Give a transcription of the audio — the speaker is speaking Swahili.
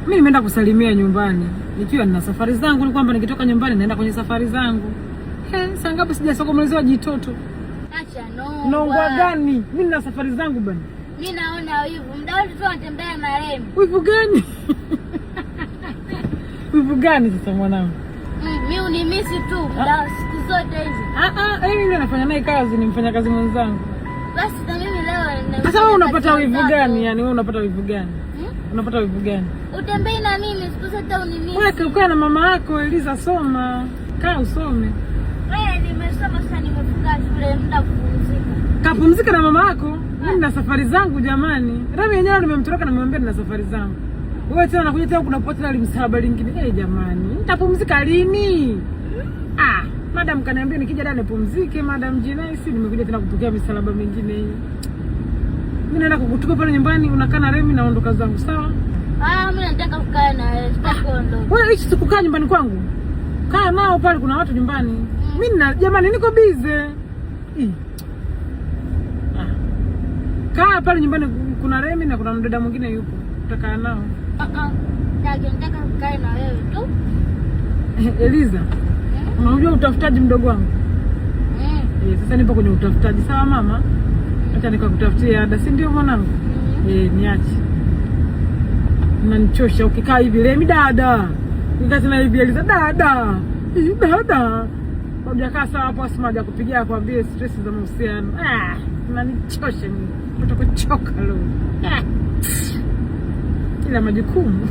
Mimi nimeenda kusalimia nyumbani. Nikiwa nina safari zangu, ni kwamba nikitoka nyumbani naenda kwenye safari zangu. Saa ngapi sijasokomelezewa jitoto? Acha no. Nongwa gani? Mimi nina safari zangu bwana. Mimi naona wivu. Muda wote tu anatembea na Remi. Wivu gani? Wivu gani sasa mwanangu? Mimi unimisi tu muda siku zote hizi. Mimi nafanya naye kazi, ni mfanya kazi mwenzangu. Basi na mimi leo sasa wewe unapata wivu gani? Yani wewe unapata wivu gani? Unapata wivu gani? Utembei na mimi siku zote unimisi. Wewe ukaa na mama yako Eliza, soma. Kaa usome. Wewe nimesoma sasa, nimefunga shule, muda kupumzika. Kapumzika na mama yako? Mimi nina safari zangu jamani. Rami yenyewe nimemtoroka na nimemwambia nina safari zangu. Wewe tena unakuja tena kunapota na limsaba lingine. Jamani, nitapumzika lini? Madam kaniambia nikija dada nipumzike, Madam Jinaisi, nimekuja tena kupokea misalaba mingine hii. Mimi naenda kukutupa pale nyumbani, unakaa na Remi, naondoka zangu, sawa? Mimi nataka kukaa na wewe, sitaki kuondoka. Wewe hichi sikukaa nyumbani kwangu. Kaa nao pale, kuna watu nyumbani. Mimi jamani niko busy. Kaa pale nyumbani, kuna Remi na kuna mdada mwingine yupo. Utakaa nao. Nataka kukaa na wewe tu. Eliza. Unajua utafutaji mdogo wangu? Sasa nipo kwenye utafutaji, sawa mama? Acha nikakutafutia ada, si ndio mwanangu? Niache. Unanichosha ukikaa hivi, Remi dada. Nikasema hivi Eliza dada. Dada. Hujakaa sawa hapo, asimaje kupigia akwambie stress za mahusiano. Unanichosha mimi. Utakuchoka leo. Ila majukumu.